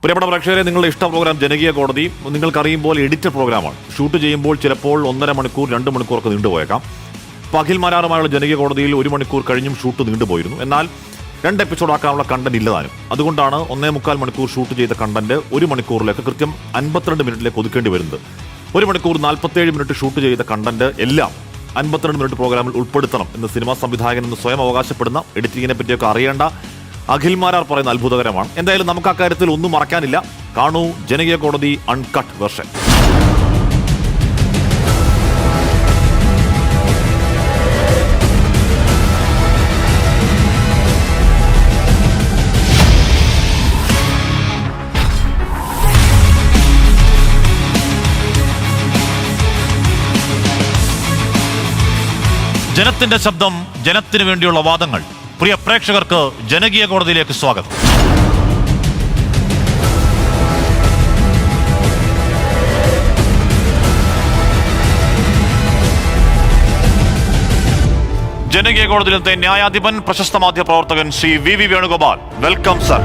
പ്രിയപ്പെട്ട പ്രേക്ഷകരെ, നിങ്ങളുടെ ഇഷ്ട പ്രോഗ്രാം ജനകീയ കോടതി നിങ്ങൾക്കറിയുമ്പോൾ എഡിറ്റഡ് പ്രോഗ്രാമാണ്. ഷൂട്ട് ചെയ്യുമ്പോൾ ചിലപ്പോൾ 1.5 മണിക്കൂർ 2 മണിക്കൂറൊക്കെ നീണ്ടുപോയേക്കാം. അഖിൽ മാരാറുമായുള്ള ജനകീയ കോടതിയിൽ 1 മണിക്കൂർ കഴിഞ്ഞും ഷൂട്ട് നീണ്ടുപോയിരുന്നു. എന്നാൽ 2 എപ്പിസോഡ് ആക്കാനുള്ള കണ്ടന്റ് ഇല്ലതാനും. അതുകൊണ്ടാണ് 1.25 മണിക്കൂർ ഷൂട്ട് ചെയ്ത കണ്ടന്റ് 1 മണിക്കൂറിലേക്ക് കൃത്യം 52 മിനിറ്റിലേക്ക് ഒതുക്കേണ്ടി വരുന്നത്. 1 മണിക്കൂർ 47 മിനിറ്റ് ഷൂട്ട് ചെയ്ത കണ്ടന്റ് എല്ലാം 52 മിനിറ്റ് പ്രോഗ്രാമിൽ ഉൾപ്പെടുത്തണം എന്ന് സിനിമാ സംവിധായകൻ എന്ന് സ്വയം അവകാശപ്പെടുന്ന, എഡിറ്റിങ്ങിനെ പറ്റിയൊക്കെ അറിയേണ്ട അഖിൽ മാരാർ പറയുന്ന അത്ഭുതകരമാണ്. എന്തായാലും നമുക്ക് അക്കാര്യത്തിൽ ഒന്നും മറക്കാനില്ല. കാണൂ ജനകീയ കോടതി അൺകട്ട് വെർഷൻ. ജനത്തിന്റെ ശബ്ദം, ജനത്തിനു വേണ്ടിയുള്ള വാദങ്ങൾ. പ്രിയ പ്രേക്ഷകർക്ക് ജനകീയ കോടതിയിലേക്ക് സ്വാഗതം. ജനകീയ കോടതിയിലത്തെ ന്യായാധിപൻ, പ്രശസ്ത മാധ്യമ പ്രവർത്തകൻ Shri V Venugopal. Welcome sir.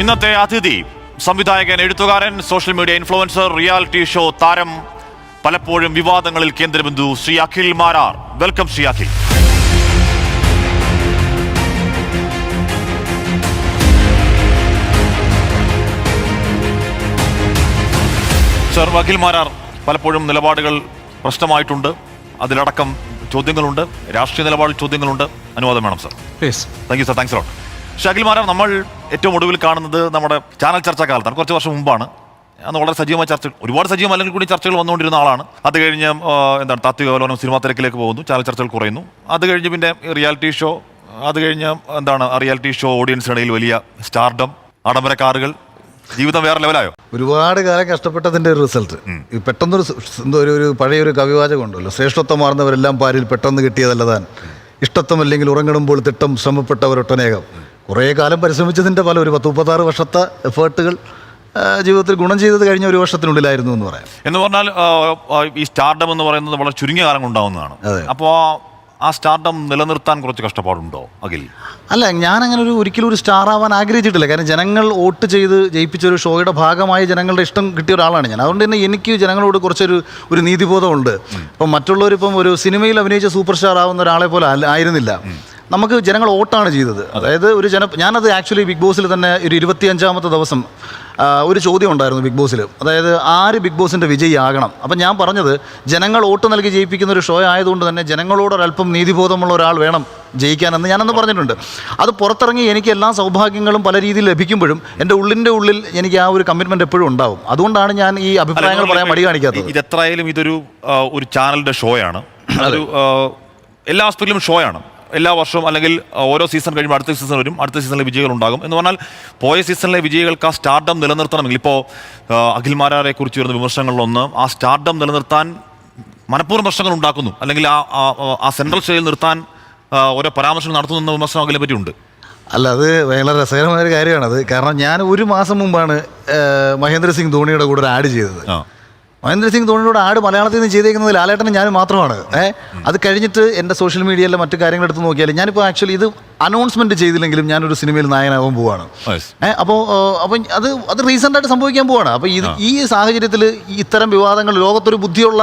ഇന്നത്തെ അതിഥി സംവിധായകൻ, എഴുത്തുകാരൻ, social media influencer, reality show താരം, പലപ്പോഴും വിവാദങ്ങളിൽ കേന്ദ്രബിന്ദു ശ്രീ അഖിൽ മാരാർ. വെൽക്കം ശ്രീ അഖിൽ. സർ, അഖിൽ മാരാർ പലപ്പോഴും നിലപാടുകൾ പ്രശ്നമായിട്ടുണ്ട്. അതിലടക്കം ചോദ്യങ്ങളുണ്ട്, രാഷ്ട്രീയ നിലപാടിൽ ചോദ്യങ്ങളുണ്ട്. അനുവാദം വേണം sir. Thank you sir. Thanks lot. Akhil Marar, നമ്മൾ ഏറ്റവും ഒടുവിൽ കാണുന്നത് നമ്മുടെ ചാനൽ ചർച്ചാ കാലത്താണ്. കുറച്ച് വർഷം മുമ്പാണ്. അന്ന് വളരെ സജീവമായ ചർച്ചകൾ, ഒരുപാട് സജീവം അല്ലെങ്കിൽ കൂടി ചർച്ചകൾ വന്നുകൊണ്ടിരുന്ന ആളാണ്. അത് കഴിഞ്ഞ് താത്വിക അവലോകനം സിനിമാ തിരക്കിലേക്ക് പോകുന്നു, ചാനൽ ചർച്ചകൾ കുറയുന്നു. അത് കഴിഞ്ഞ് പിന്നെ റിയാലിറ്റി ഷോ, അത് കഴിഞ്ഞ് റിയാലിറ്റി ഷോ ഓഡിയൻസിനിടയിൽ വലിയ സ്റ്റാർഡം, ആഡംബര കാറുകൾ, ജീവിതം വേറെ ലെവലായോ? ഒരുപാട് കാലം കഷ്ടപ്പെട്ടതിൻ്റെ ഒരു റിസൾട്ട്. പെട്ടെന്നൊരു പഴയൊരു കവിവാചകം ഉണ്ടല്ലോ, ശ്രേഷ്ഠത്വമാർന്നവരെല്ലാം പാരിൽ പെട്ടെന്ന് കിട്ടിയതല്ലതാൻ, ഇഷ്ടത്വമല്ലെങ്കിൽ ഉറങ്ങിടുമ്പോൾ തിട്ടം ശ്രമപ്പെട്ടവരൊട്ടനേകം. കുറേ കാലം പരിശ്രമിച്ചതിൻ്റെ ഒരു 10-36 വർഷത്തെ എഫേർട്ടുകൾ ജീവിതത്തിൽ ഗുണം ചെയ്തത് കഴിഞ്ഞ 1 വർഷത്തിനുള്ളിലായിരുന്നു എന്ന് പറയാം. എന്ന് പറഞ്ഞാൽ ഈ സ്റ്റാർഡം എന്ന് പറയുന്നത് വളരെ ചുരുങ്ങിയ കാലം കൊണ്ടാവുന്നതാണ്. അപ്പോൾ ആ സ്റ്റാർഡം നിലനിർത്താൻ കുറച്ച് കഷ്ടപ്പാടുണ്ടോ അഖിൽ? അല്ല, ഞാനങ്ങനെ ഒരിക്കലും ഒരു സ്റ്റാർ ആവാൻ ആഗ്രഹിച്ചിട്ടില്ല. കാരണം ജനങ്ങൾ വോട്ട് ചെയ്ത് ജയിപ്പിച്ചൊരു ഷോയുടെ ഭാഗമായി ജനങ്ങളുടെ ഇഷ്ടം കിട്ടിയ ഒരാളാണ് ഞാൻ. അതുകൊണ്ട് തന്നെ എനിക്ക് ജനങ്ങളോട് കുറച്ചൊരു നീതിബോധമുണ്ട്. ഇപ്പം മറ്റുള്ളവരിപ്പം ഒരു സിനിമയിൽ അഭിനയിച്ച സൂപ്പർ സ്റ്റാർ ആവുന്ന ഒരാളെ പോലെ ആയിരുന്നില്ല. നമുക്ക് ജനങ്ങൾ വോട്ടാണ് ചെയ്തത്. അതായത് ഞാനത് ആക്ച്വലി ബിഗ് ബോസിൽ തന്നെ ഒരു 25ാമത്തെ ദിവസം ഒരു ചോദ്യം ഉണ്ടായിരുന്നു ബിഗ് ബോസിൽ. അതായത് ആര് ബിഗ് ബോസിൻ്റെ വിജയിയാകണം. അപ്പം ഞാൻ പറഞ്ഞത്, ജനങ്ങൾ വോട്ട് നൽകി ജയിപ്പിക്കുന്ന ഒരു ഷോ ആയതുകൊണ്ട് തന്നെ ജനങ്ങളോടൊരല്പം നീതിബോധമുള്ള ഒരാൾ വേണം ജയിക്കാനെന്ന് ഞാനന്ന് പറഞ്ഞിട്ടുണ്ട്. അത് പുറത്തിറങ്ങി എനിക്ക് എല്ലാ സൗഭാഗ്യങ്ങളും പല രീതിയിൽ ലഭിക്കുമ്പോഴും എൻ്റെ ഉള്ളിൽ എനിക്ക് ആ ഒരു കമ്മിറ്റ്മെൻറ്റ് എപ്പോഴും ഉണ്ടാവും. അതുകൊണ്ടാണ് ഞാൻ ഈ അഭിപ്രായങ്ങൾ പറയാൻ മടി കാണിക്കാത്തത്. ഇതെത്രയായാലും ഇതൊരു ചാനലിൻ്റെ ഷോയാണ്. എല്ലാ ആസ്പെക്റ്റിലും ഷോയാണ്. എല്ലാ വർഷവും അല്ലെങ്കിൽ ഓരോ സീസൺ കഴിയുമ്പോൾ അടുത്ത സീസൺ വരും, അടുത്ത സീസണിലെ വിജയികൾ ഉണ്ടാകും. എന്ന് പറഞ്ഞാൽ പോയ സീസണിലെ വിജയികൾക്ക് ആ സ്റ്റാർഡം നിലനിർത്തണമെങ്കിൽ, ഇപ്പോൾ അഖിൽ മാരാരെ കുറിച്ച് വരുന്ന വിമർശനങ്ങളിലൊന്ന്, ആ സ്റ്റാർഡം നിലനിർത്താൻ മനഃപൂർവ്വം പ്രശ്നങ്ങൾ ഉണ്ടാക്കുന്നു, അല്ലെങ്കിൽ ആ സെൻട്രൽ സ്റ്റേജിൽ നിർത്താൻ ഓരോ പരാമർശങ്ങൾ നടത്തുന്ന വിമർശനം അഖിലെ പറ്റിയുണ്ട്. അല്ല, അത് വളരെ രസകരമായ ഒരു കാര്യമാണത്. കാരണം ഞാൻ 1 മാസം മുമ്പാണ് മഹേന്ദ്ര സിംഗ് ധോണിയുടെ കൂടെ ഒരു ആഡ് ചെയ്തത്. മഹേന്ദ്ര സിംഗ് ധോണിയുടെ ആഡ് മലയാളത്തിൽ നിന്ന് ചെയ്തേക്കുന്നത് ലാലേട്ടനും ഞാനും മാത്രമാണ്. അത് കഴിഞ്ഞിട്ട് എൻ്റെ സോഷ്യൽ മീഡിയയിലെ മറ്റു കാര്യങ്ങൾ എടുത്ത് നോക്കിയാൽ ഞാനിപ്പോൾ ആക്ച്വലി ഇത് അനൗൺസ്മെൻറ്റ് ചെയ്തില്ലെങ്കിലും ഞാനൊരു സിനിമയിൽ നായകനാകാൻ പോവാണ്. അപ്പോൾ അത് റീസെൻ്റായിട്ട് സംഭവിക്കാൻ പോവാണ്. അപ്പോൾ ഈ സാഹചര്യത്തിൽ ഇത്തരം വിവാദങ്ങൾ ലോകത്തൊരു ബുദ്ധിയുള്ള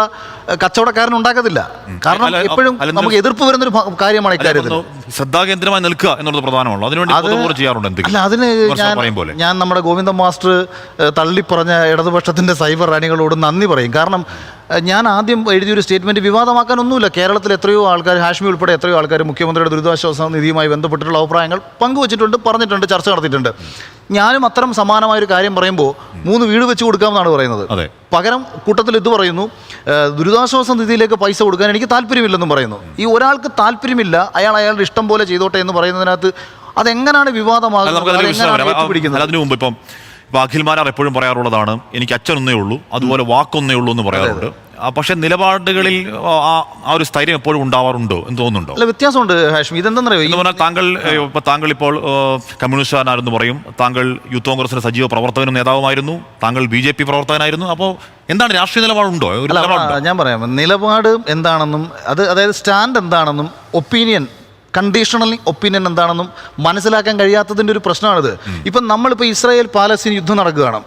കച്ചവടക്കാരൻ ഉണ്ടാക്കത്തില്ല. കാരണം എപ്പോഴും നമുക്ക് എതിർപ്പ് വരുന്നൊരു കാര്യമാണ് ഇക്കാര്യത്തിൽ. ശ്രദ്ധാകേന്ദ്രമായി നിൽക്കുക എന്നുള്ളത് പ്രധാനമാണല്ലോ. അല്ല, അതിന് ഞാൻ നമ്മുടെ ഗോവിന്ദൻ മാസ്റ്റർ തള്ളിപ്പറഞ്ഞ ഇടതുപക്ഷത്തിൻ്റെ സൈബർ റാണികളോട് നന്ദി പറയും. കാരണം ഞാൻ ആദ്യം എഴുതിയൊരു സ്റ്റേറ്റ്മെൻറ്റ് വിവാദമാക്കാനൊന്നുമില്ല. കേരളത്തിൽ എത്രയോ ആൾക്കാർ, ഹാഷ്മി ഉൾപ്പെടെ എത്രയോ ആൾക്കാർ മുഖ്യമന്ത്രിയുടെ ദുരിതാശ്വാസ നിധിയുമായി ബന്ധപ്പെട്ടിട്ടുള്ള അഭിപ്രായങ്ങൾ പങ്കുവച്ചിട്ടുണ്ട്, പറഞ്ഞിട്ടുണ്ട്, ചർച്ച നടത്തിയിട്ടുണ്ട്. ഞാനും അത്തരം സമാനമായൊരു കാര്യം പറയുമ്പോൾ 3 വീട് വെച്ച് കൊടുക്കാമെന്നാണ് പറയുന്നത്. പകരം കൂട്ടത്തിൽ ഇത് പറയുന്നു, ദുരിതാശ്വാസ നിധിയിലേക്ക് പൈസ കൊടുക്കാൻ എനിക്ക് താല്പര്യമില്ലെന്നും പറയുന്നു. ഈ ഒരാൾക്ക് താല്പര്യമില്ല, അയാളുടെ ഇഷ്ടം പോലെ ചെയ്തോട്ടെ എന്ന് പറയുന്നതിനകത്ത് അതെങ്ങനെയാണ് വിവാദമാകുന്നത്? അതിനു മുമ്പ് ഇപ്പം അഖിൽ മാരാർ എപ്പോഴും പറയാറുള്ളതാണ്, എനിക്ക് അച്ഛനൊന്നേ ഉള്ളൂ, അതുപോലെ വാക്കൊന്നേ ഉള്ളൂ എന്ന് പറയാറുണ്ട്. പക്ഷെ നിലപാടുകളിൽ ആ ഒരു സ്ഥൈര്യം എപ്പോഴും ഉണ്ടാവാറുണ്ടോ എന്ന് തോന്നുന്നുണ്ടോ? അല്ല, വ്യത്യാസമുണ്ട് ഹാഷ്മി. ഇതെന്താണെന്നറിയോ, എന്ന് പറഞ്ഞാൽ താങ്കൾ ഇപ്പോൾ കമ്മ്യൂണിസ്റ്റുകാരനാണെന്ന് പറയും, താങ്കൾ യൂത്ത് കോൺഗ്രസിന്റെ സജീവ പ്രവർത്തകനും നേതാവുമായിരുന്നു, താങ്കൾ BJP പ്രവർത്തകനായിരുന്നു. അപ്പോൾ എന്താണ് രാഷ്ട്രീയ നിലപാടുണ്ടോ? ഞാൻ പറയാം, നിലപാട് എന്താണെന്നും അതായത് സ്റ്റാൻഡ് എന്താണെന്നും ഒപ്പീനിയൻ, കണ്ടീഷണൽ ഒപ്പീനിയൻ എന്താണെന്നും മനസ്സിലാക്കാൻ കഴിയാത്തതിൻ്റെ ഒരു പ്രശ്നമാണിത്. ഇപ്പം നമ്മളിപ്പോൾ ഇസ്രായേൽ പാലസ്തീൻ യുദ്ധം നടക്കുകയാണ്,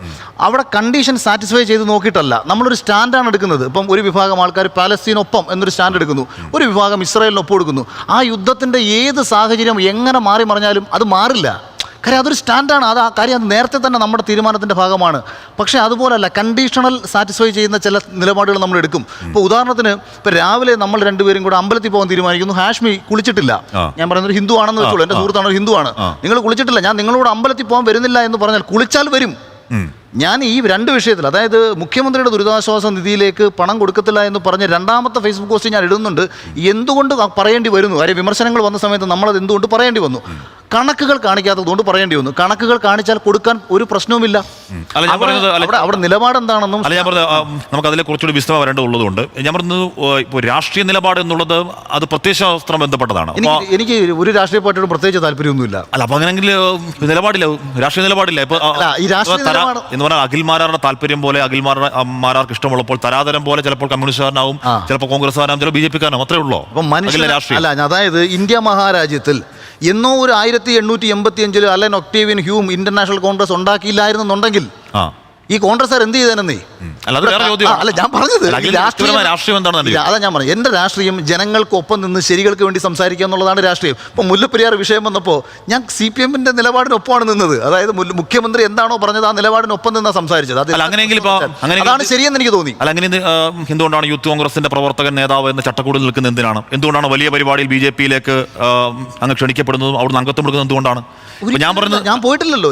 അവിടെ കണ്ടീഷൻ സാറ്റിസ്ഫൈ ചെയ്ത് നോക്കിയിട്ടല്ല നമ്മളൊരു സ്റ്റാൻഡാണ് എടുക്കുന്നത്. ഇപ്പം ഒരു വിഭാഗം ആൾക്കാർ പാലസ്തീനൊപ്പം എന്നൊരു സ്റ്റാൻഡ് എടുക്കുന്നു, ഒരു വിഭാഗം ഇസ്രായേലിനൊപ്പം എടുക്കുന്നു. ആ യുദ്ധത്തിൻ്റെ ഏത് സാഹചര്യം എങ്ങനെ മാറി മറിഞ്ഞാലും അത് മാറില്ല. കാര്യം അതൊരു സ്റ്റാൻഡാണ്, അത് ആ കാര്യം അത് നേരത്തെ തന്നെ നമ്മുടെ തീരുമാനത്തിൻ്റെ ഭാഗമാണ്. പക്ഷേ അതുപോലല്ല, കണ്ടീഷണൽ സാറ്റിസ്ഫൈ ചെയ്യുന്ന ചില നിലപാടുകൾ നമ്മൾ എടുക്കും. ഇപ്പോൾ ഉദാഹരണത്തിന്, ഇപ്പോൾ രാവിലെ നമ്മൾ രണ്ടുപേരും കൂടെ അമ്പലത്തിൽ പോകാൻ തീരുമാനിക്കുന്നു. ഹാഷ്മി കുളിച്ചിട്ടില്ല, ഞാൻ പറയുന്നത് ഹിന്ദു ആണെന്ന് വെച്ചോളൂ, എൻ്റെ സുഹൃത്താണ് ഹിന്ദുവാണ്, നിങ്ങൾ കുളിച്ചിട്ടില്ല, ഞാൻ നിങ്ങളോട് അമ്പലത്തിൽ പോകാൻ വരുന്നില്ല എന്ന് പറഞ്ഞാൽ കുളിച്ചാൽ വരും. ഞാൻ ഈ രണ്ട് വിഷയത്തിൽ, അതായത് മുഖ്യമന്ത്രിയുടെ ദുരിതാശ്വാസ നിധിയിലേക്ക് പണം കൊടുക്കത്തില്ല എന്ന് പറഞ്ഞ് രണ്ടാമത്തെ ഫേസ്ബുക്ക് പോസ്റ്റ് ഞാൻ ഇടുന്നുണ്ട്. എന്തുകൊണ്ട് പറയേണ്ടി വരുന്നു? കാര്യം വിമർശനങ്ങൾ വന്ന സമയത്ത് നമ്മളത് എന്തുകൊണ്ട് പറയേണ്ടി വന്നു? കണക്കുകൾ കാണിക്കാത്തതുകൊണ്ട് പറയേണ്ടി വന്നു. കണക്കുകൾ കാണിച്ചാൽ കൊടുക്കാൻ ഒരു പ്രശ്നവുമില്ല. അവിടെ നിലപാട് എന്താണെന്നും നമുക്ക് അതിലെ കുറച്ചുകൂടി വിശദമായി വരേണ്ടതുള്ളതുകൊണ്ട് ഞാൻ പറഞ്ഞത്, ഇപ്പോൾ രാഷ്ട്രീയ നിലപാട് എന്നുള്ളത് അത് പ്രത്യയശാസ്ത്രം ബന്ധപ്പെട്ടതാണ്. എനിക്ക് ഒരു രാഷ്ട്രീയ പാർട്ടിയോട് പ്രത്യേകിച്ച് താല്പര്യമൊന്നുമില്ല. അല്ല, അപ്പൊ അങ്ങനെയെങ്കിൽ നിലപാടില്ല, രാഷ്ട്രീയ നിലപാടില്ല. ഇപ്പൊ എന്ന് പറഞ്ഞാൽ അഖിൽമാരാറുടെ താല്പര്യം പോലെ, അഖിൽമാരാർക്ക് ഇഷ്ടമുള്ളപ്പോൾ തരാതരം പോലെ ചിലപ്പോൾ കമ്മ്യൂണിസ്റ്റുകാരനാവും, ചിലപ്പോൾ കോൺഗ്രസ്സുകാരനാവും, ചിലപ്പോൾ BJP-കാരനാവും. അത്രേ ഉള്ളൂ. അല്ല, അതായത് ഇന്ത്യ മഹാരാജ്യത്തിൽ എന്നോ ഒരു 1885 Allan Octavian Hume international Congress ഉണ്ടാക്കിയില്ലായിരുന്നുണ്ടെങ്കിൽ ഈ കോൺഗ്രസ്സുകാർ എന്ത് ചെയ്തേനെന്നേ? അല്ല, ഞാൻ പറഞ്ഞത് അതാ ഞാൻ പറഞ്ഞു, എൻ്റെ രാഷ്ട്രീയം ജനങ്ങൾക്കൊപ്പം നിന്ന് ശരികൾക്ക് വേണ്ടി സംസാരിക്കുക എന്നുള്ളതാണ് രാഷ്ട്രീയം. ഇപ്പോൾ മുല്ലപ്പെരിയാർ വിഷയം വന്നപ്പോൾ ഞാൻ CPM-ന്റെ നിലപാടിനൊപ്പമാണ് നിന്നത്. അതായത് മുഖ്യമന്ത്രി എന്താണോ പറഞ്ഞത് ആ നിലപാടിനൊപ്പം നിന്നാണ് സംസാരിച്ചത്. അതാണ് ശരിയെന്ന് എനിക്ക് തോന്നി. അല്ല, അങ്ങനെ എന്തുകൊണ്ടാണ് യൂത്ത് കോൺഗ്രസിന്റെ പ്രവർത്തകൻ നേതാവ് എന്ന ചട്ടക്കൂടിൽ നിൽക്കുന്നത്? എന്തിനാണ്? എന്തുകൊണ്ടാണ് വലിയ പരിപാടിയിൽ BJP-യിലേക്ക് അങ്ങ് ക്ഷണിക്കപ്പെടുന്നതും അവിടുന്ന് അംഗത്വം എടുക്കുന്നത്? എന്തുകൊണ്ടാണ്? ഞാൻ പോയിട്ടില്ലല്ലോ,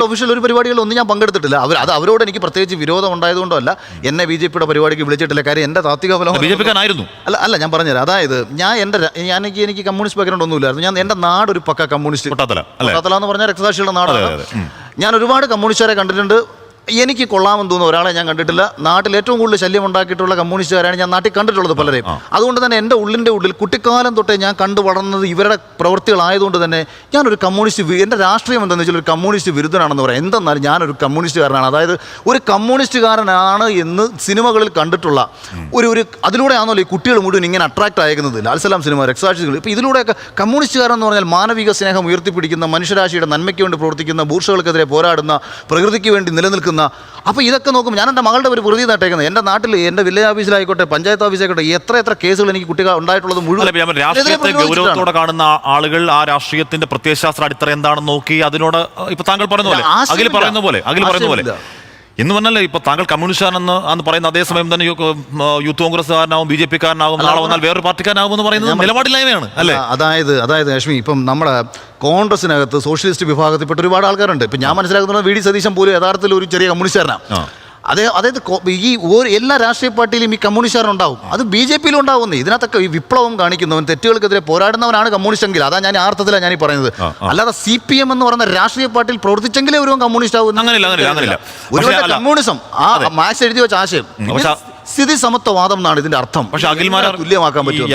ഒഫീഷ്യൽ ഒരു പരിപാടികളൊന്നും ഞാൻ പങ്കെടുത്തിട്ടില്ല. അവരോട് എനിക്ക് പ്രത്യേകിച്ച് വിരോധം ഉണ്ടായതുകൊണ്ടല്ല എന്നെ BJP-യുടെ പരിപാടിക്ക് വിളിച്ചിട്ടില്ല. കാര്യം എൻ്റെ താത്വിക ഫലം BJP-ക്കാരായിരുന്നു. അല്ല, ഞാൻ പറഞ്ഞുതരാം. അതായത് എനിക്ക് കമ്മ്യൂണിസ്റ്റ് ബാക്ക്ഗ്രൗണ്ട് ഒന്നുമില്ലായിരുന്നു. എൻ്റെ നാട് ഒരു പക്ക കമ്മ്യൂണിസ്റ്റ്, പട്ടാത്തല എന്ന് പറഞ്ഞാൽ രക്തസാക്ഷികളുടെ നാടാണ്. ഞാൻ ഒരുപാട് കമ്മ്യൂണിസ്റ്റുകാരെ കണ്ടിട്ടുണ്ട്. എനിക്ക് കൊള്ളാമെന്ന് തോന്നുന്ന ഒരാളെ ഞാൻ കണ്ടിട്ടില്ല. നാട്ടിൽ ഏറ്റവും കൂടുതൽ ശല്യം ഉണ്ടാക്കിയിട്ടുള്ള കമ്മ്യൂണിസ്റ്റുകാരാണ് ഞാൻ നാട്ടിൽ കണ്ടിട്ടുള്ളത് പലരെയും. അതുകൊണ്ട് തന്നെ എൻ്റെ ഉള്ളിൽ കുട്ടിക്കാലം തൊട്ടേ ഞാൻ കണ്ടു വളർന്നത് ഇവരുടെ പ്രവൃത്തികളായതുകൊണ്ട് തന്നെ ഞാനൊരു കമ്മ്യൂണിസ്റ്റ്, എൻ്റെ രാഷ്ട്രീയം എന്താണെന്ന് വെച്ചാൽ ഒരു കമ്മ്യൂണിസ്റ്റ് വിരുദ്ധനാണെന്ന് പറയാം. എന്തെന്നാലും ഞാനൊരു കമ്മ്യൂണിസ്റ്റുകാരനാണ്. അതായത് ഒരു കമ്മ്യൂണിസ്റ്റുകാരനാണ് എന്ന് സിനിമകളിൽ കണ്ടിട്ടുള്ള ഒരു അതിലൂടെയാണല്ലോ ഈ കുട്ടികൾ മുഴുവൻ ഇങ്ങനെ അട്രാക്റ്റ് ആയിരിക്കുന്നത്. ലാൽസലാം സിനിമ, രക്തസാക്ഷികൾ. ഇപ്പോൾ ഇതിലൂടെയൊക്കെ കമ്മ്യൂണിസ്റ്റുകാരെന്ന് പറഞ്ഞാൽ മാനവിക സ്നേഹം ഉയർത്തിപ്പിടിക്കുന്ന, മനുഷ്യരാശിയുടെ നന്മയ്ക്ക് വേണ്ടി പ്രവർത്തിക്കുന്ന, ബൂർഷകൾക്കെതിരെ പോരാടുന്ന, പ്രകൃതിക്ക് വേണ്ടി നിലനിൽക്കുന്ന. അപ്പോൾ ഇതൊക്കെ നോക്കുമ്പോൾ ഞാൻ എൻ്റെ മകളുടെ ഒരു വെറുതെ നട്ടേക്കുന്നത്. എൻ്റെ നാട്ടിൽ എൻ്റെ വില്ലേജ് ഓഫീസിലായിക്കോട്ടെ, പഞ്ചായത്ത് ഓഫീസായിക്കോട്ടെ, എത്ര കേസുകൾ എനിക്ക് കുട്ടികൾ ഉണ്ടായിട്ടുള്ളത് മുഴുവൻ. രാഷ്ട്രീയത്തെ ഗൗരവത്തോടെ കാണുന്ന ആളുകൾ ആ രാഷ്ട്രീയത്തിന്റെ പ്രത്യയശാസ്ത്ര അടിത്തറ എന്താണെന്ന് നോക്കി അതിനോട് ഇപ്പൊ താങ്കൾ പറയുന്ന പോലെ, അഖിൽ പറയുന്ന പോലെ എന്ന് പറഞ്ഞാൽ ഇപ്പൊ താങ്കൾ കമ്മ്യൂണിസ്റ്റുകാരെന്ന് പറയുന്ന അതേസമയം തന്നെ യൂത്ത് കോൺഗ്രസ്സുകാരനാവും, BJP-കാരനാവും, നാളെ വന്നാൽ വേറൊരു പാർട്ടിക്കാരനാവും എന്ന് പറയുന്നത് നിലപാടില്ലായ്മയാണ് അല്ലേ? അതായത് ലക്ഷ്മി, ഇപ്പം നമ്മുടെ കോൺഗ്രസിനകത്ത് സോഷ്യലിസ്റ്റ് വിഭാഗത്തിൽപ്പെട്ട ഒരുപാട് ആൾക്കാരുണ്ട്. ഇപ്പം ഞാൻ മനസ്സിലാക്കുന്നത് VD സതീശൻ പോലും യഥാർത്ഥത്തിൽ ഒരു ചെറിയ കമ്മ്യൂണിസ്റ്റുകാരനാണ്. അതായത് ഈ എല്ലാ രാഷ്ട്രീയ പാർട്ടിയിലും ഈ കമ്മ്യൂണിസ്റ്റുകാരുണ്ടാവും, അത് BJP-യിലും ഉണ്ടാവുന്നത്. ഇതിനകത്തൊക്കെ ഈ വിപ്ലവം കാണിക്കുന്നവൻ, തെറ്റുകൾക്കെതിരെ പോരാടുന്നവനാണ് കമ്മ്യൂണിസ്റ്റ് എങ്കിൽ. അതാ ഞാൻ അർത്ഥത്തിലാണ് ഞാൻ ഈ പറയുന്നത്. അല്ലാതെ CPM എന്ന് പറയുന്ന രാഷ്ട്രീയ പാർട്ടിയിൽ പ്രവർത്തിച്ചെങ്കിലേ ഒരു കമ്മ്യൂണിസ്റ്റ് ആവുന്നു. കമ്മ്യൂണിസം ആ മാർക്സ് എഴുതി വെച്ച ആശയം സ്ഥിതി സമത്വവാദം എന്നാണ് ഇതിന്റെ അർത്ഥം. പക്ഷെ തുല്യമാക്കാൻ പറ്റും.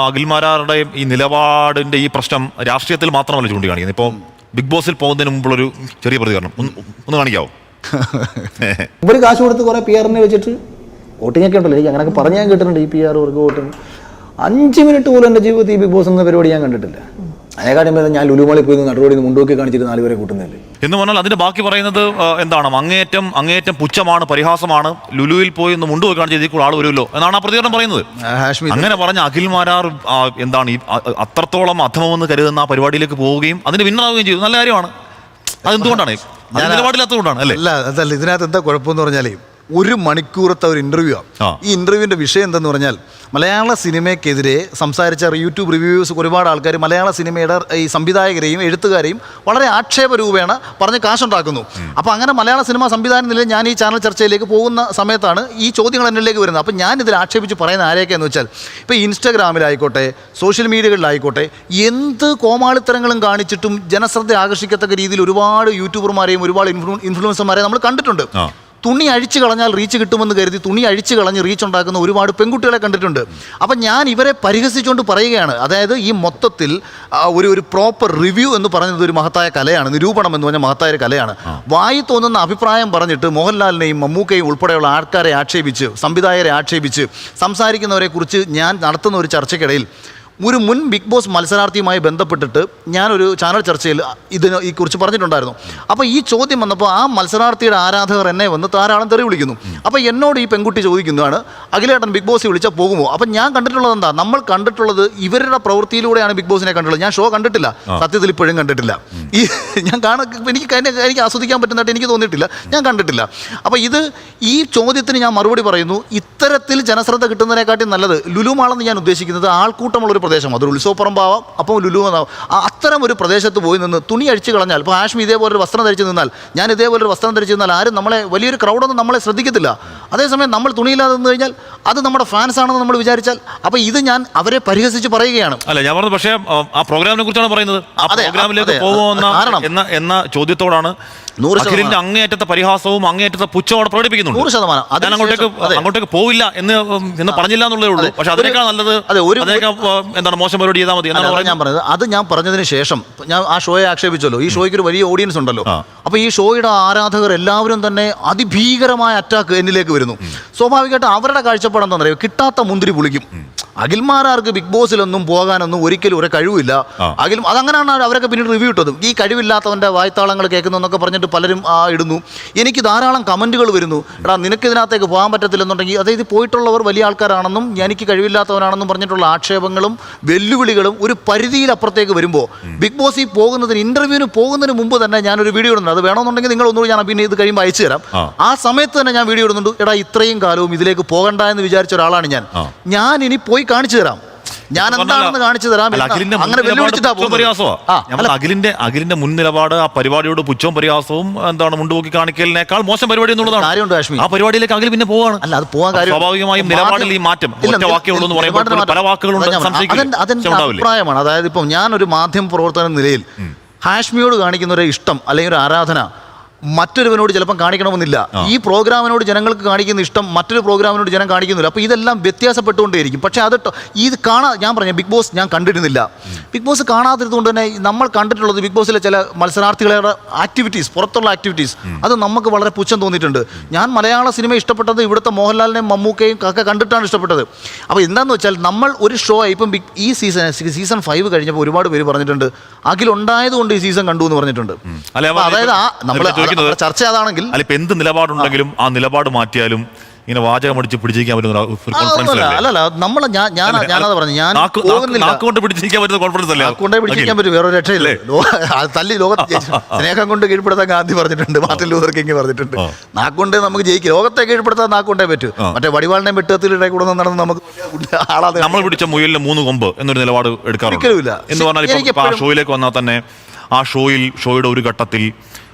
അഖിൽമാരാറുടെ ഈ നിലപാടിന്റെ ഈ പ്രശ്നം രാഷ്ട്രീയത്തിൽ മാത്രമല്ല ചൂണ്ടിക്കാണിക്കുന്നത്. ഇപ്പോൾ ബിഗ് ബോസിൽ പോകുന്നതിന് മുമ്പുള്ളൊരു ചെറിയ പ്രതികരണം ഒന്ന് കാണിക്കാവോ? ഇവര് കാശ് കൊടുത്ത് കുറെ PR-നെ വെച്ചിട്ട് വോട്ടിങ്ങൊക്കെ ഉണ്ടല്ലോ. എനിക്ക് അങ്ങനെയൊക്കെ പറഞ്ഞ് ഞാൻ കേട്ടിട്ടുണ്ട്. ഈ PR അവർക്ക് വോട്ടിങ് 5 മിനിറ്റ് പോലും എൻ്റെ ജീവിതത്തിൽ ഈ ബിഗ് ബോസ് എന്ന പരിപാടി ഞാൻ കണ്ടിട്ടില്ല. അതിനെക്കാട്ടും ഞാൻ ലുലുമാളിൽ പോയി നടുറോഡിൽ മുണ്ടോക്കി കാണിച്ചിട്ട് 4 പേരെ കൂട്ടുന്നില്ലേ എന്ന് പറഞ്ഞാൽ അതിന്റെ ബാക്കി പറയുന്നത് എന്താണ്? അങ്ങേയറ്റം പുച്ഛമാണ്, പരിഹാസമാണ്. ലുലുവിൽ പോയി ഒന്ന് മുണ്ടുപോയി കാണിച്ച് ഇതിൽ ആൾ വരുമല്ലോ എന്നാണ് ആ പ്രതികരണം പറയുന്നത്. അങ്ങനെ പറഞ്ഞ അഖിൽമാരാർ എന്താണ് ഈ അത്രത്തോളം അധമമെന്ന് കരുതുന്ന ആ പരിപാടിയിലേക്ക് പോവുകയും അതിന് വിന്നറാവുകയും ചെയ്തു. നല്ല കാര്യമാണ്. അതെന്തുകൊണ്ടാണ്? നിലപാടില്ലാത്തതുകൊണ്ടാണ് അല്ലേ? അതല്ല, ഇതിനകത്ത് എന്താ കുഴപ്പമെന്ന് പറഞ്ഞാലേ, 1 മണിക്കൂറത്തെ ഒരു ഇന്റർവ്യൂ ആണ്. ഈ ഇന്റർവ്യൂവിന്റെ വിഷയം എന്തെന്ന് പറഞ്ഞാൽ, മലയാള സിനിമയ്ക്കെതിരെ സംസാരിച്ച യൂട്യൂബ് റിവ്യൂസ് ഒരുപാട് ആൾക്കാർ മലയാള സിനിമയുടെ ഈ സംവിധായകരെയും എഴുത്തുകാരെയും വളരെ ആക്ഷേപരൂപേണ പറഞ്ഞ് കാശുണ്ടാക്കുന്നു. അപ്പോൾ അങ്ങനെ മലയാള സിനിമ സംവിധാന നിലയിൽ ഞാൻ ഈ ചാനൽ ചർച്ചയിലേക്ക് പോകുന്ന സമയത്താണ് ഈ ചോദ്യങ്ങൾ എന്നിലേക്ക് വരുന്നത്. അപ്പോൾ ഞാൻ ഇതിൽ ആക്ഷേപിച്ച് പറയുന്ന ആരെയൊക്കെയെന്ന് വെച്ചാൽ, ഇപ്പോൾ ഇൻസ്റ്റാഗ്രാമിലായിക്കോട്ടെ, സോഷ്യൽ മീഡിയകളിലായിക്കോട്ടെ, എന്ത് കോമാളിത്തരങ്ങളും കാണിച്ചിട്ടും ജനശ്രദ്ധ ആകർഷിക്കത്തക്ക രീതിയിൽ ഒരുപാട് യൂട്യൂബർമാരെയും ഒരുപാട് ഇൻഫ്ലുവൻസർമാരെയും നമ്മൾ കണ്ടിട്ടുണ്ട്. തുണി അഴിച്ചു കളഞ്ഞാൽ റീച്ച് കിട്ടുമെന്ന് കരുതി തുണി അഴിച്ചു കളഞ്ഞ് റീച്ച് ഉണ്ടാക്കുന്ന ഒരുപാട് പെൺകുട്ടികളെ കണ്ടിട്ടുണ്ട്. അപ്പം ഞാൻ ഇവരെ പരിഹസിച്ചുകൊണ്ട് പറയുകയാണ്, അതായത് ഈ മൊത്തത്തിൽ ഒരു പ്രോപ്പർ റിവ്യൂ എന്ന് പറയുന്നത് ഒരു മഹത്തായ കലയാണ്, നിരൂപണം എന്ന് പറഞ്ഞാൽ മഹത്തായ ഒരു കലയാണ്. വായി തോന്നുന്ന അഭിപ്രായം പറഞ്ഞിട്ട് മോഹൻലാലിനെയും മമ്മൂക്കയും ഉൾപ്പെടെയുള്ള ആൾക്കാരെ ആക്ഷേപിച്ച്, സംവിധായകരെ ആക്ഷേപിച്ച് സംസാരിക്കുന്നവരെ കുറിച്ച് ഞാൻ നടത്തുന്ന ഒരു ചർച്ചയ്ക്കിടയിൽ ഒരു മുൻ ബിഗ് ബോസ് മത്സരാർത്ഥിയുമായി ബന്ധപ്പെട്ടിട്ട് ഞാനൊരു ചാനൽ ചർച്ചയിൽ ഈ കുറിച്ച് പറഞ്ഞിട്ടുണ്ടായിരുന്നു. അപ്പോൾ ഈ ചോദ്യം വന്നപ്പോൾ ആ മത്സരാർത്ഥിയുടെ ആരാധകർ എന്നെ വന്ന് ധാരാളം തെറി വിളിക്കുന്നു. അപ്പോൾ എന്നോട് ഈ പെൺകുട്ടി ചോദിക്കുന്നതാണ്, അഖിലേട്ടൻ ബിഗ് ബോസ് വിളിച്ചാൽ പോകുമോ? അപ്പം ഞാൻ കണ്ടിട്ടുള്ളത് എന്താ, നമ്മൾ കണ്ടിട്ടുള്ളത് ഇവരുടെ പ്രവൃത്തിയിലൂടെയാണ് ബിഗ് ബോസിനെ കണ്ടിട്ടുള്ളത്. ഞാൻ ഷോ കണ്ടിട്ടില്ല, സത്യത്തിൽ ഇപ്പോഴും കണ്ടിട്ടില്ല. എനിക്ക് ആസ്വദിക്കാൻ പറ്റുന്നതായിട്ട് എനിക്ക് തോന്നിയിട്ടില്ല, ഞാൻ കണ്ടിട്ടില്ല. അപ്പോൾ ഈ ചോദ്യത്തിന് ഞാൻ മറുപടി പറയുന്നു, ഇത്തരത്തിൽ ജനശ്രദ്ധ കിട്ടുന്നതിനെക്കാട്ടി നല്ലത് ലുലു മാളെന്ന് ഞാൻ ഉദ്ദേശിക്കുന്നത് ആൾക്കൂട്ടമുള്ളൊരു പ്രദേശം, അതൊരു ഉത്സവപ്പറമ്പാവാം, അപ്പം ലുലു എന്നാവും. അത്തരം ഒരു പ്രദേശത്ത് പോയി നിന്ന് തുണി അഴിച്ചു കളഞ്ഞാൽ, ഇപ്പോൾ ഹാഷ്മി ഇതേപോലൊരു വസ്ത്രം ധരിച്ച് നിന്നാൽ, ഞാൻ ഇതേപോലൊരു വസ്ത്രം ധരിച്ച് നിന്നാൽ ആരും വലിയൊരു ക്രൗഡൊന്നും നമ്മളെ ശ്രദ്ധിക്കത്തില്ല. അതേസമയം നമ്മൾ തുണിയില്ലാതെ നിന്ന് കഴിഞ്ഞാൽ അത് നമ്മുടെ ഫാൻസ് ആണെന്ന് നമ്മൾ വിചാരിച്ചാൽ, അപ്പോൾ ഇത് ഞാൻ അവരെ പരിഹസിച്ച് പറയുകയാണ്. അല്ല, ഞാൻ പറഞ്ഞത് പക്ഷേ ആ പ്രോഗ്രാമിനെ കുറിച്ചാണ് പറയുന്നത്. ആ പ്രോഗ്രാമിലേക്ക് പോകുമെന്ന എന്ന ചോദ്യത്തോടാണ് അഖിലിന്റെ അങ്ങേയറ്റത്തെ പരിഹാസവും അങ്ങേയറ്റത്തെ പുച്ഛവും അവിടെ പ്രകടിപ്പിക്കുന്നുണ്ട്. 100%. ഞാൻ അങ്ങോട്ടേക്ക് പോവില്ല എന്ന് പറഞ്ഞില്ല എന്നുള്ളതേ ഉള്ളൂ. പക്ഷെ അതിനേക്കാൾ നല്ലത് എന്താണ് മോശം പരിപാടി ചെയ്താൽ മതി എന്നാണ് ഞാൻ പറഞ്ഞത്. അത് ഞാൻ പറഞ്ഞതിന് ശേഷം ഞാൻ ആ ഷോയെ ആക്ഷേപിച്ചല്ലോ. ഈ ഷോയ്ക്ക് ഒരു വലിയ ഓഡിയൻസ് ഉണ്ടല്ലോ. അപ്പോൾ ഈ ഷോയുടെ ആരാധകർ എല്ലാവരും തന്നെ അതിഭീകരമായ അറ്റാക്ക് എന്നിലേക്ക് വരുന്നു. സ്വാഭാവികമായിട്ട് അവരുടെ കാഴ്ചപ്പാട് എന്താണെന്ന് അറിയാം, കിട്ടാത്ത മുന്തിരി പുളിക്കും. അഖിൽമാരാർക്ക് ബിഗ് ബോസിലൊന്നും പോകാനൊന്നും ഒരിക്കലും ഒരു കഴിവില്ല. അതങ്ങനെയാണ് അവരൊക്കെ പിന്നീട് റിവ്യൂ ഇട്ടതും. ഈ കഴിവില്ലാത്തവൻ്റെ വായ്ത്താളങ്ങൾ കേൾക്കുന്നു എന്നൊക്കെ പറഞ്ഞിട്ട് പലരും ഇടുന്നു. എനിക്ക് ധാരാളം കമൻറ്റുകൾ വരുന്നു, എടാ നിനക്ക് ഇതിനകത്തേക്ക് പോകാൻ പറ്റത്തില്ലെന്നുണ്ടെങ്കിൽ, അതായത് പോയിട്ടുള്ളവർ വലിയ ആൾക്കാരാണെന്നും എനിക്ക് കഴിവില്ലാത്തവനാണെന്നും പറഞ്ഞിട്ടുള്ള ആക്ഷേപങ്ങളും വെല്ലുവിളികളും ഒരു പരിധിയിലപ്പുറത്തേക്ക് വരുമ്പോൾ ബിഗ് ബോസിൽ പോകുന്നതിന്, ഇൻ്റർവ്യൂവിന് പോകുന്നതിന് മുമ്പ് തന്നെ ഞാനൊരു വീഡിയോ ഇടുന്നുണ്ട്. അത് വേണമെന്നുണ്ടെങ്കിൽ നിങ്ങൾ ഒന്നുകൂടി ഞാൻ പിന്നെ ഇത് കഴിയുമ്പോൾ അയച്ചു തരാം. ആ സമയത്ത് തന്നെ ഞാൻ വീഡിയോ ഇടുന്നുണ്ട്, എടാ ഇത്രയും കാലവും ഇതിലേക്ക് പോകണ്ട എന്ന് വിചാരിച്ച ഒരാളാണ് ഞാൻ ഇനി പോയി കാണിച്ചു തരാം, ഞാൻ എന്താണെന്ന് കാണിച്ചു തരാം. അങ്ങനെ അഖിലിന്റെ മുൻ നിലപാട് ആ പരിപാടിയോട് പുച്ഛവും പരിഹാസവും എന്താണ് മുണ്ടുപോക്കി കാണിക്കലിനേക്കാൾ മോശം പരിപാടി എന്നുള്ളതാണ്. കാര്യമുണ്ട് കാശ്മീർ, ആ പരിപാടിയിലേക്ക് അഖിൽ പിന്നെ പോവാണ്. അല്ല, അത് പോകാൻ കാര്യം സ്വാഭാവികമായും നിലപാടിൽ ഈ മാറ്റം വാക്കുകളുള്ളൂ എന്ന് പറയുമ്പോൾ പല വാക്കുകളുണ്ട്. അതെന്റെ അഭിപ്രായമാണ്. അതായത് ഇപ്പം ഞാനൊരു മാധ്യമ പ്രവർത്തന നിലയിൽ ഹാഷ്മിയോട് കാണിക്കുന്ന ഒരു ഇഷ്ടം അല്ലെങ്കിൽ ഒരു ആരാധന മറ്റൊരുവനോട് ചിലപ്പം കാണിക്കണമെന്നില്ല. ഈ പ്രോഗ്രാമിനോട് ജനങ്ങൾക്ക് കാണിക്കുന്ന ഇഷ്ടം മറ്റൊരു പ്രോഗ്രാമിനോട് ജനം കാണിക്കുന്നില്ല. അപ്പോൾ ഇതെല്ലാം വ്യത്യാസപ്പെട്ടുകൊണ്ടേയിരിക്കും. പക്ഷേ ഇത് ഞാൻ പറഞ്ഞ ബിഗ് ബോസ് ഞാൻ കണ്ടിരുന്നില്ല. ബിഗ് ബോസ് കാണാതിരുന്നുകൊണ്ട് തന്നെ നമ്മൾ കണ്ടിട്ടുള്ളത് ബിഗ് ബോസിലെ ചില മത്സരാർത്ഥികളുടെ ആക്ടിവിറ്റീസ്, പുറത്തുള്ള ആക്ടിവിറ്റീസ്, അത് നമുക്ക് വളരെ പുച്ഛം തോന്നിയിട്ടുണ്ട്. ഞാൻ മലയാള സിനിമ ഇഷ്ടപ്പെട്ടത് ഇവിടുത്തെ മോഹൻലാലിനെയും മമ്മൂക്കയും ഒക്കെ കണ്ടിട്ടാണ് ഇഷ്ടപ്പെട്ടത്. അപ്പോൾ എന്താണെന്ന് വെച്ചാൽ നമ്മൾ ഒരു ഷോ ഇപ്പം ഈ സീസൺ 5 കഴിഞ്ഞപ്പോൾ ഒരുപാട് പേര് പറഞ്ഞിട്ടുണ്ട് അഖിൽ ഉണ്ടായതുകൊണ്ട് ഈ സീസൺ കണ്ടു എന്ന് പറഞ്ഞിട്ടുണ്ട്. അതായത് നമ്മൾ ചർച്ച അതാണെങ്കിൽ അല്ലിപ്പോ എന്ത് നിലപാടുണ്ടെങ്കിലും ആ നിലപാട് മാറ്റിയാലും ഇങ്ങനെ വാചകം അടിച്ച് പിടിച്ചിരിക്കാൻ പറ്റുന്ന അല്ലല്ല നമ്മൾ ഞാനത് പറഞ്ഞു, ഞാൻ പിടിച്ചിരിക്കാൻ പറ്റുന്ന കോൺഫിഡൻസ് അല്ലേ, പിടിച്ചിരിക്കാൻ പറ്റും, വേറെ രക്ഷയില്ലേ. തല്ലി ലോകത്ത് സ്നേഹം കൊണ്ട് കീഴ്പ്പെടുത്താൻ ഗാന്ധി പറഞ്ഞിട്ടുണ്ട്, മാർട്ടിൻ ലൂതർ കിങ് പറഞ്ഞിട്ടുണ്ട്. നാക്കൊണ്ട് നമുക്ക് ജയിക്കും, ലോകത്തെ കീഴ്പ്പെടുത്താൻ നാക്കൊണ്ടേ പറ്റൂ. മറ്റേ വടിവാളിനെ വെട്ടത്തിലിടെ കൂടെ നടന്ന് നമുക്ക് ആളാതെ നമ്മൾ പിടിച്ച മുയലിന് 3 കൊമ്പ് എന്നൊരു നിലപാട് എടുക്കാറില്ല എന്ന് പറഞ്ഞാൽ ആ ഷോയിലേക്ക് വന്നാൽ തന്നെ ആ ഷോയുടെ ഒരു ഘട്ടത്തിൽ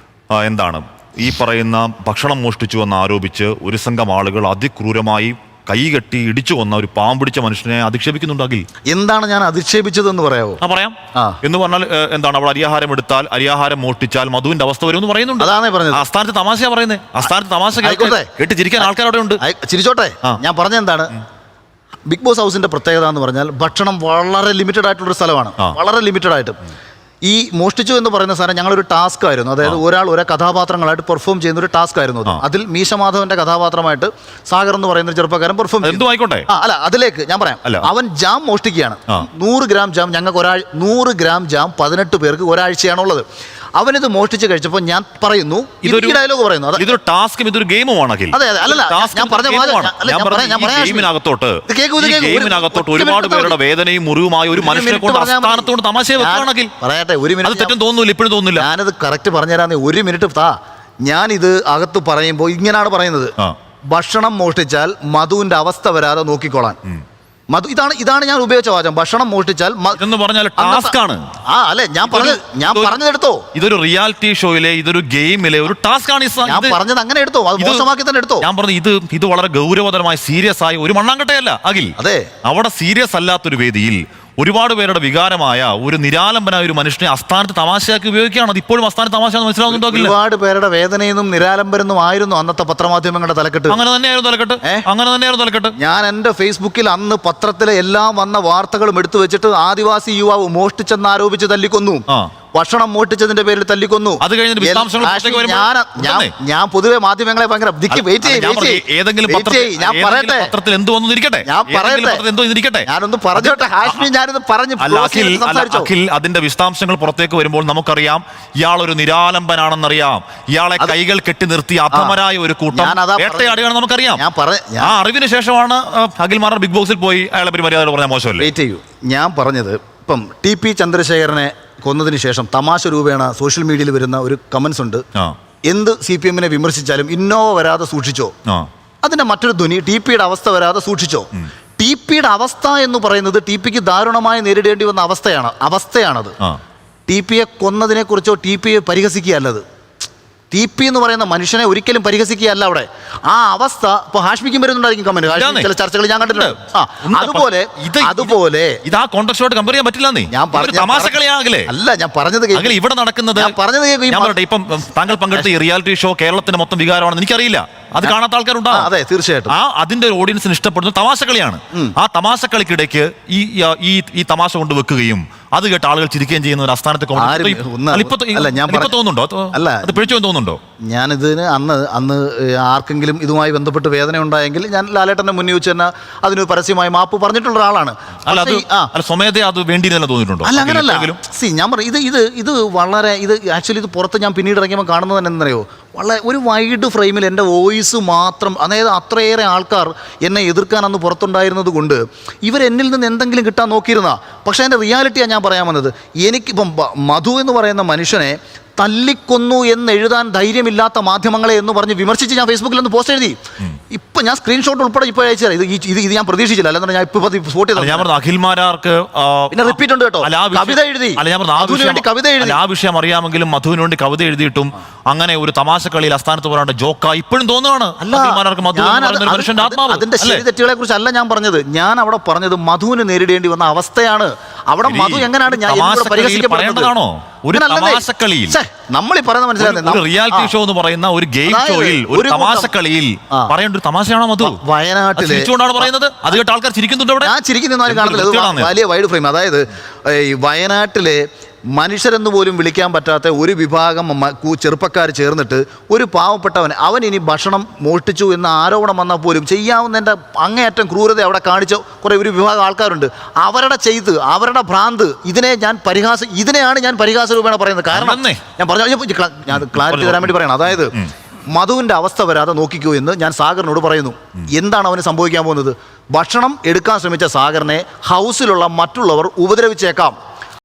എന്താണ് ഈ പറയുന്ന ഭക്ഷണം മോഷ്ടിച്ചു എന്ന് ആരോപിച്ച് ഒരു സംഘം ആളുകൾ അതിക്രൂരമായി കൈകെട്ടി ഇടിച്ചു കൊന്ന ഒരു പാവം പിടിച്ച മനുഷ്യനെ അധിക്ഷേപിക്കുന്നുണ്ടെങ്കിൽ എന്താണ് ഞാൻ അധിക്ഷേപിച്ചതെന്ന് പറയാമോ? പറയാം. എന്ന് പറഞ്ഞാൽ എന്താണ്, അവിടെ അരിയാഹാരം എടുത്താൽ, അരിയാഹാരം മോഷ്ടിച്ചാൽ മധുവിന്റെ അവസ്ഥ വരും എന്ന് പറയുന്നുണ്ട്. അതാണ് പറഞ്ഞത്. ആസ്ഥാനത്ത് തമാശ പറയുന്നത്, ആസ്ഥാനത്ത് തമാശ കേട്ട് ചിരിക്കാൻ ആൾക്കാരവിടെ ഉണ്ട്. ചിരിച്ചോട്ടെ. ഞാൻ പറഞ്ഞ എന്താണ്, ബിഗ് ബോസ് ഹൗസിന്റെ പ്രത്യേകത എന്ന് പറഞ്ഞാൽ ഭക്ഷണം വളരെ ലിമിറ്റഡ് ആയിട്ടുള്ളൊരു സ്ഥലമാണ്, വളരെ ലിമിറ്റഡ് ആയിട്ട്. ഈ മോഷ്ടിച്ചു എന്ന് പറയുന്ന സാധനം ഞങ്ങളൊരു ടാസ്ക് ആയിരുന്നു, അതായത് ഒരാൾ ഓരോ കഥാപാത്രങ്ങളായിട്ട് പെർഫോം ചെയ്യുന്ന ഒരു ടാസ്ക് ആയിരുന്നു. അതിൽ മീശമാധവന്റെ കഥാപാത്രമായിട്ട് സാഗർ എന്ന് പറയുന്ന ചെറുപ്പക്കാരൻ പെർഫോം ചെയ്തു. അല്ല, അതിലേക്ക് ഞാൻ പറയാം. അവൻ ജാം മോഷ്ടിക്കുകയാണ്. 100 ഗ്രാം ജാം, ഞങ്ങൾക്ക് 100 ഗ്രാം ജാം 18 പേർക്ക് ഒരാഴ്ചയാണുള്ളത്. അവനിത് മോഷ്ടിച്ച് കഴിച്ചപ്പോൾ ഞാൻ പറയുന്നു, ഇതൊരു ഡയലോഗ് പറയുന്നു, ഇതൊരു ടാസ്കും ഇതൊരു ഗെയിമുമാണ്. അതെ, അല്ലല്ല, ഞാൻ പറഞ്ഞ ഗെയിമിനകത്തോട്ട് ഒരുപാട് പേരുടെ വേദനയും മുറിവുമായ ഒരു മനുഷ്യനെ കൊണ്ട് അസ്ഥാനത്തോട് തമാശ വെക്കുകയാണെങ്കിൽ പറയട്ടെ, ഒരു മിനിറ്റ്, തെറ്റും തോന്നുന്നില്ല, ഇപ്പോഴും തോന്നുന്നില്ല. ഞാനത് കറക്റ്റ് പറഞ്ഞുതരാന്ന്, 1 മിനിറ്റ് താ. ഞാനിത് അകത്ത് പറയുമ്പോൾ ഇങ്ങനെയാണ് പറയുന്നത്, ഭക്ഷണം മോഷ്ടിച്ചാൽ മധുവിന്റെ അവസ്ഥ വരാതെ നോക്കിക്കോളാൻ. ഇതാണ് ഞാൻ ഉപയോഗിച്ച വാചകം. ഭക്ഷണം മോഷ്ടിച്ചാൽ എന്ന് പറഞ്ഞാൽ ടാസ്ക് ആണ്. അല്ലെ, ഞാൻ പറഞ്ഞതെടുത്തോ, ഇതൊരു റിയാലിറ്റി ഷോയിലെ, ഇതൊരു ഗെയിമിലെ ഒരു ടാസ്ക് ആണ്. ഞാൻ പറഞ്ഞത് അങ്ങനെ എടുത്തോ, അത് മോശമാക്കി തന്നെ എടുത്തോ. ഞാൻ പറഞ്ഞു ഇത് വളരെ ഗൗരവതരമായി സീരിയസ് ആയി ഒരു മണ്ണാങ്കട്ടയല്ല അഖിൽ. അതെ, അവിടെ സീരിയസ് അല്ലാത്തൊരു വേദിയിൽ ഒരുപാട് പേരുടെ വികാരമായ ഒരു നിരാലംബനായ ഒരു മനുഷ്യനെ അസ്ഥാനത്ത് തമാശയാക്കി ഉപയോഗിക്കുകയാണ്. അത് ഇപ്പോഴും അസ്ഥാനത്ത് തമാശ മനസ്സിലാവുന്നുണ്ടാകില്ല. ഒരുപാട് പേരുടെ വേദനയെന്നും നിരാലംബരെന്നും ആയിരുന്നു അന്നത്തെ പത്രമാധ്യമങ്ങളുടെ തലക്കെട്ട്. അങ്ങനെ തന്നെയായിരുന്നു തലക്കെട്ട്. ഞാൻ എൻ്റെ ഫേസ്ബുക്കിൽ അന്ന് പത്രത്തിലെ എല്ലാം വന്ന വാർത്തകളും എടുത്തു വെച്ചിട്ട് ആദിവാസി യുവാവ് മോഷ്ടിച്ചെന്നാരോപിച്ച് തല്ലിക്കൊന്നു, ഭക്ഷണം മോഷ്ടിച്ചതിന്റെ പേരിൽ തല്ലിക്കൊന്നു. അത് കഴിഞ്ഞ ഞാൻ പൊതുവെ മാധ്യമങ്ങളെ ഭയങ്കര ഏതെങ്കിലും പത്രത്തിൽ എന്ത് വന്നു ഇരിക്കട്ടെ, ഞാനൊന്ന് പറഞ്ഞോട്ടെ ഹാഷ്മി, ഞാനിത് പറഞ്ഞു. അഖിൽ, അതിന്റെ വിശദാംശങ്ങൾ പുറത്തേക്ക് വരുമ്പോൾ നമുക്കറിയാം ഇയാൾ ഒരു നിരാലംബനാണെന്നറിയാം. ഇയാളെ കൈകൾ കെട്ടി നിർത്തി അധമരായ ഒരു കൂട്ടം വേട്ടയാടുകയാണ് നമുക്കറിയാം. ആ അറിവിന് ശേഷമാണ് അഖിൽ മാരാർ ബിഗ് ബോസിൽ പോയി അയാളെ മര്യാദ പറഞ്ഞ മോശമല്ലേ. വെയിറ്റ് ചെയ്യൂ, ഞാൻ പറഞ്ഞത് ഇപ്പം TP ചന്ദ്രശേഖരനെ കൊന്നതിന് ശേഷം തമാശ രൂപേണ സോഷ്യൽ മീഡിയയിൽ വരുന്ന ഒരു കമന്റ്സ് ഉണ്ട്. എന്ത് CPM-നെ വിമർശിച്ചാലും ഇന്നോവ വരാതെ സൂക്ഷിച്ചോ. അതിന്റെ മറ്റൊരു ധ്വനി TP-യുടെ അവസ്ഥ വരാതെ സൂക്ഷിച്ചോ. TP-യുടെ അവസ്ഥ എന്ന് പറയുന്നത് TP-ക്ക് ദാരുണമായി നേരിടേണ്ടി വന്ന അവസ്ഥയാണത്. TP-യെ കൊന്നതിനെ കുറിച്ചോ TP-യെ പരിഹസിക്കുകയല്ലത്. TP എന്ന് പറയുന്ന മനുഷ്യനെ ഒരിക്കലും പരിഹസിക്കുകയല്ല അവിടെ. ആ അവസ്ഥ ഇപ്പൊ ഹാഷ്മിക്കും വരുന്നുണ്ടായിരിക്കും കമന്റ്, ചില ചർച്ചകൾ ഞാൻ കണ്ടിട്ടുണ്ട്. അതുപോലെ ഇത് ആ കോൺടെക്സ്റ്റോട് കമ്പയർ ചെയ്യാൻ പറ്റില്ല. അല്ല, ഞാൻ പറഞ്ഞത് ഇവിടെ നടക്കുന്നത് ഇപ്പം താങ്കൾ പങ്കെടുത്ത ഈ റിയാലിറ്റി ഷോ കേരളത്തിന്റെ മൊത്തം വികാരമാണെന്ന് എനിക്കറിയില്ല. അത് കാണാത്ത ആൾക്കാരുണ്ടാവും. അതെ, തീർച്ചയായിട്ടും. അതിന്റെ ഒരു ഓഡിയൻസിന് ഇഷ്ടപ്പെടുന്ന തമാശക്കളിയാണ്. ആ തമാശക്കളിക്കിടയ്ക്ക് ഈ തമാശ കൊണ്ട് വെക്കുകയും അത് കേട്ട് ആളുകൾ ചിരിക്കുകയും ചെയ്യുന്ന ഒരു അസ്ഥാനത്ത് തോന്നുന്നുണ്ടോ? അല്ല, അത് പിഴച്ചു തോന്നുന്നുണ്ടോ? ഞാനിതിന് അന്ന് ആർക്കെങ്കിലും ഇതുമായി ബന്ധപ്പെട്ട് വേദന ഉണ്ടായെങ്കിൽ ഞാൻ ലാലേട്ടന്റെ മുന്നിൽ വെച്ച് തന്നെ അതിന് പരസ്യമായി മാപ്പ് പറഞ്ഞിട്ടുള്ള ഒരാളാണ്. സ്വമേധയാ അത് വേണ്ടിയിരുന്നല്ലോ തോന്നിയിട്ടുണ്ടോ? അല്ല, അങ്ങനല്ല. ഞാൻ പറയും, ഇത് വളരെ ആക്ച്വലി ഇത് പുറത്ത് ഞാൻ പിന്നീട് ഇറങ്ങിയപ്പോൾ കാണുന്നത് തന്നെ എന്തറിയോ, വളരെ ഒരു വൈഡ് ഫ്രെയിമിൽ എൻ്റെ വോയിസ് മാത്രം, അതായത് അത്രയേറെ ആൾക്കാർ എന്നെ എതിർക്കാൻ അന്ന് പുറത്തുണ്ടായിരുന്നത് കൊണ്ട് ഇവരെന്നിൽ നിന്ന് എന്തെങ്കിലും കിട്ടാൻ നോക്കിയിരുന്ന. പക്ഷേ എൻ്റെ റിയാലിറ്റിയാണ് ഞാൻ പറയാൻ വന്നത്. എനിക്കിപ്പം മധു എന്ന് പറയുന്ന മനുഷ്യനെ തല്ലിക്കൊന്നു എന്ന് എഴുതാൻ ധൈര്യമില്ലാത്ത മാധ്യമങ്ങളെ എന്ന് പറഞ്ഞ് വിമർശിച്ച് ഞാൻ ഫേസ്ബുക്കിൽ ഒന്ന് പോസ്റ്റ് എഴുതി. ഇപ്പൊ ഞാൻ സ്ക്രീൻഷോട്ട് ഉൾപ്പെടെ ഇപ്പോൾ അയച്ചു തരാം. ഇത് ഞാൻ പ്രതീക്ഷിച്ചില്ല. അല്ലെന്ന് ഞാൻ ഇപ്പോൾ സ്പോട്ട് ചെയ്തു. അഖിൽ മാരാർക്ക് പിന്നെ റിപ്പീറ്റ് ഉണ്ട് കേട്ടോ. കവിത എഴുതി, കവിത എഴുതി. ആ വിഷയം അറിയാമെങ്കിലും മധുവിന് വേണ്ടി കവിത എഴുതിയിട്ടും അങ്ങനെ ഒരു തമാശ കളിയിൽ അസ്ഥാനത്ത് പറയാണ്ട് ജോക്ക ഇപ്പോഴും തോന്നുകയാണ്. അതിന്റെ ശരി തെറ്റുകളെ കുറിച്ച് അല്ല ഞാൻ പറഞ്ഞത്. ഞാൻ അവിടെ പറഞ്ഞത് മധുവിന് നേരിടേണ്ടി വന്ന അവസ്ഥയാണ്. അവിടെ മധു എങ്ങനെയാണ് ഞാൻ പറയേണ്ടതാണോ? ഒരു തമാശക്കളിയിൽ നമ്മൾ ഈ പറയുന്ന മനസ്സിലായി, റിയാലിറ്റി ഷോ എന്ന് പറയുന്ന ഒരു ഗെയിം ഷോയിൽ ഒരു തമാശക്കളിയിൽ പറയേണ്ട ഒരു തമാശയാണോ മധു? വയനാട്ടിലെ പറയുന്നത് അത് കേട്ട് ആൾക്കാർ ചിരിക്കുന്നുണ്ട്. അവിടെ ഞാൻ ചിരിക്കുന്ന കാണുന്നില്ല. വലിയ വൈഡ് ഫ്രെയിം. അതായത് ഈ വയനാട്ടിലെ മനുഷ്യരെന്ന് പോലും വിളിക്കാൻ പറ്റാത്ത ഒരു വിഭാഗം ചെറുപ്പക്കാർ ചേർന്നിട്ട് ഒരു പാവപ്പെട്ടവൻ, അവൻ ഇനി ഭക്ഷണം മോഷ്ടിച്ചു എന്ന ആരോപണം വന്നാൽ പോലും ചെയ്യാവുന്നതിൻ്റെ അങ്ങേയറ്റം ക്രൂരത അവിടെ കാണിച്ച കുറേ ഒരു വിഭാഗം ആൾക്കാരുണ്ട്. അവരുടെ ഭ്രാന്ത് ഇതിനെയാണ് ഞാൻ പരിഹാസ രൂപേണ പറയുന്നത്. കാരണം ഞാൻ ക്ലാരിറ്റി തരാൻ വേണ്ടി പറയണം. അതായത് മധുവിൻ്റെ അവസ്ഥ വരാതെ നോക്കിക്കോ എന്ന് ഞാൻ സാഗറിനോട് പറയുന്നു. എന്താണ് അവന് സംഭവിക്കാൻ പോകുന്നത്? ഭക്ഷണം എടുക്കാൻ ശ്രമിച്ച സാഗറിനെ ഹൗസിലുള്ള മറ്റുള്ളവർ ഉപദ്രവിച്ചേക്കാം.